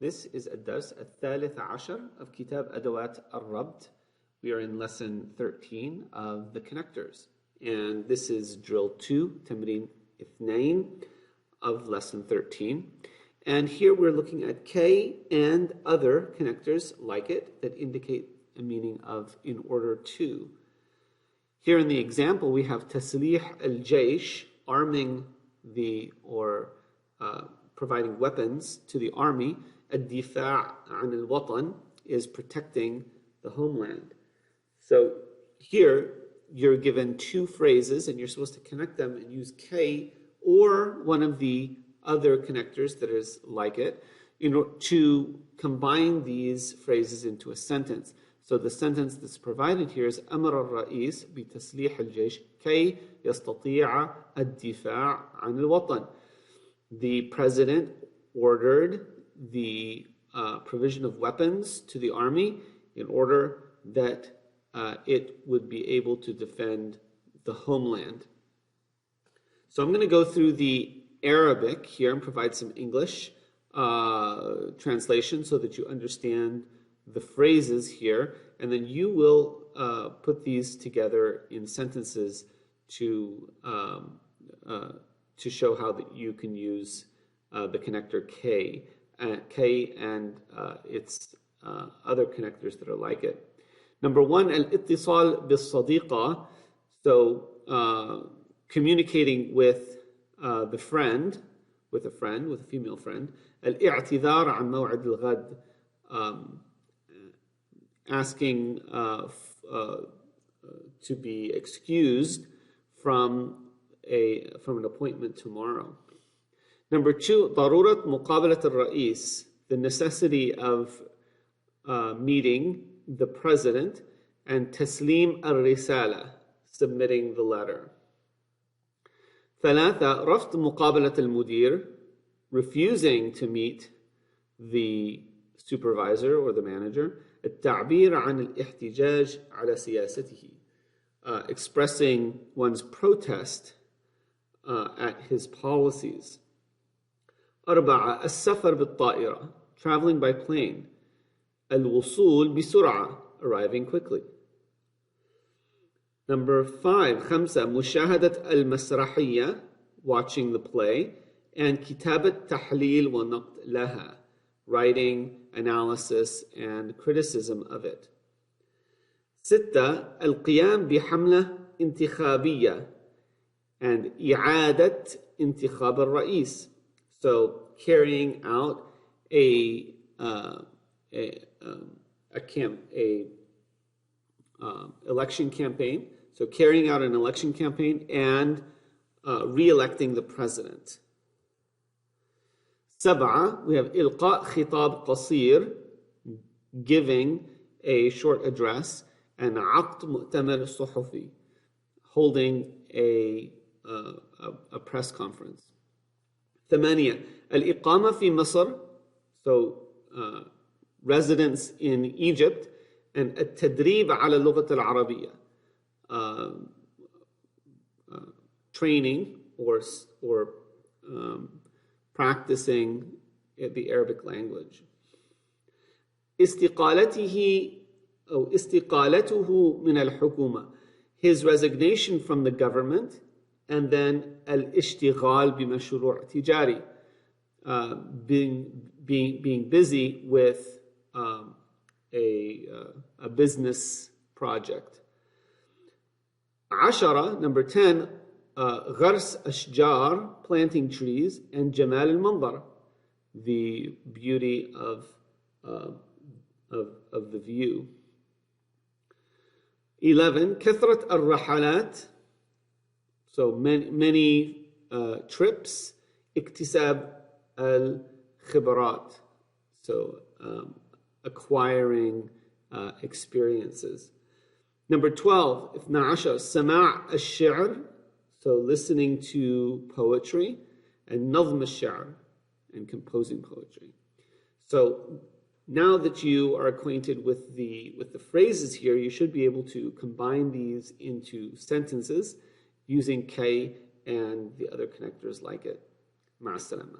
This is الدرس الثالث عشر of كتاب أدوات الربط. We are in lesson 13 of the connectors. And this is drill 2, تمرين 2 of lesson 13. And here we're looking at K and other connectors like it that indicate a meaning of in order to. Here in the example we have تسليح الجيش, arming the or providing weapons to the army. الدفاع عن الوطن is protecting the homeland. So here you're given two phrases and you're supposed to connect them and use K or one of the other connectors that is like it to combine these phrases into a sentence. So the sentence that's provided here is أمر الرئيس بتسليح الجيش كي يستطيع الدفاع عن الوطن. The president ordered the provision of weapons to the army in order that it would be able to defend the homeland. So I'm going to go through the Arabic here and provide some English translation so that you understand the phrases here, and then you will put these together in sentences to show how that you can use the connector K and its other connectors that are like it. Number one, الاتصال بالصديقة, so communicating with the friend, with a female friend. الاعتذار عن موعد الغد, asking to be excused from an appointment tomorrow. Number two, ضرورة مقابلة الرئيس, the necessity of meeting the president, and تسليم الرسالة, submitting the letter. ثلاثة, رفض مقابلة المدير, refusing to meet the supervisor or the manager. التعبير عن الاحتجاج على سياسته, expressing one's protest at his policies. أربعة, السفر بالطائرة, traveling by plane. الوصول بسرعة, arriving quickly. Number five, خمسة, مشاهدة المسرحية, watching the play, and كتابة تحليل ونقد لها, writing, analysis, and criticism of it. ستة, القيام بحملة انتخابية, and إعادة انتخاب الرئيس, so carrying out election campaign, so carrying out an election campaign and re-electing the president. سبعة, we have إلقاء خطاب قصير, giving a short address, and عقد مؤتمر صحفي, holding a press conference. ثمانية, الإقامة في مصر, so residence in Egypt, and التدريب على اللغة العربية, training or practicing the Arabic language. استقالته من الحكومة, his resignation from the government, and then الاشتغال بمشروع تجاري, being busy with a business project. عشرة, number 10, غرس أشجار, planting trees, and جمال المنظر, the beauty of the view. 11, كثرة الرحلات, so many trips. اكتساب الخبرات, so acquiring experiences. Number 12, 12, سماع الشعر, so listening to poetry, and نظم الشعر, and composing poetry. So now that you are acquainted with the phrases here, you should be able to combine these into sentences using K and the other connectors like it. مع السلامة.